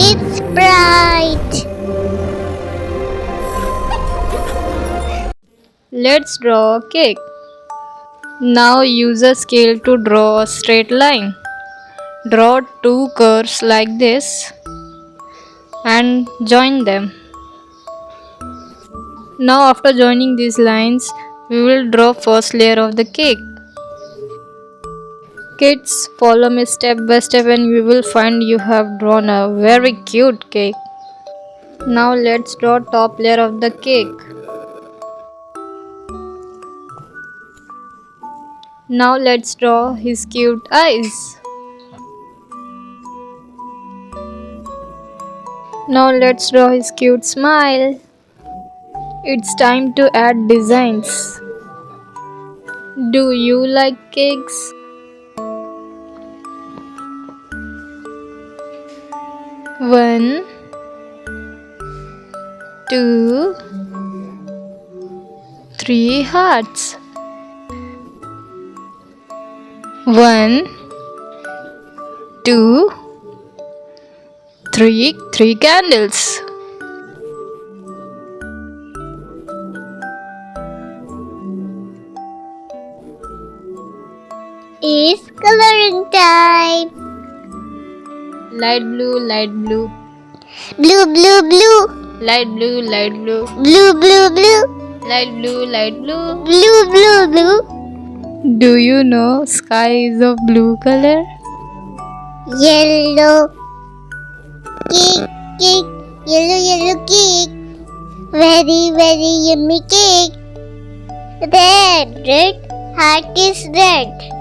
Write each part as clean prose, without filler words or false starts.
It's bright. Let's draw a cake. Now use a scale to draw a straight line. Draw two curves like this and join them. Now after joining these lines, we will draw first layer of the cake. Kids, follow me step by step and you will find you have drawn a very cute cake. Now let's draw top layer of the cake. Now let's draw his cute eyes. Now let's draw his cute smile. It's time to add designs. Do you like cakes? One, two, three hearts. One, two, three candles. It's coloring time. Light blue, light blue. Blue, blue, blue. Light blue, light blue. Blue, blue, blue. Light blue, light blue. Blue, blue, blue. Do you know sky is of blue color? Yellow. Cake, cake. Yellow, yellow cake. Very, very yummy cake. Red, red. Heart is red.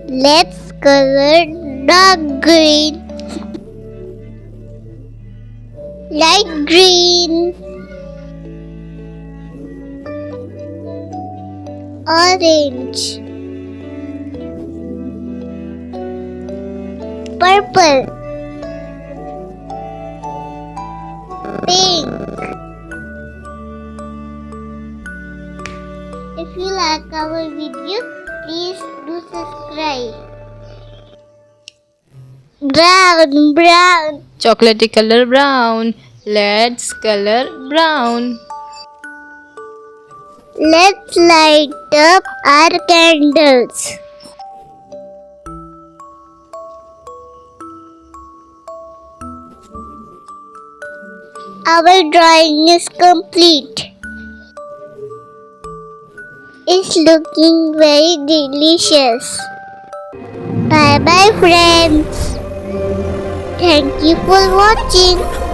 Let's color dark green. Light green. Orange. Purple. Pink. If you like our video, please do subscribe. Brown, brown. Chocolatey color brown. Let's color brown. Let's light up our candles. Our drawing is complete. It's looking very delicious. Bye bye friends. Thank you for watching.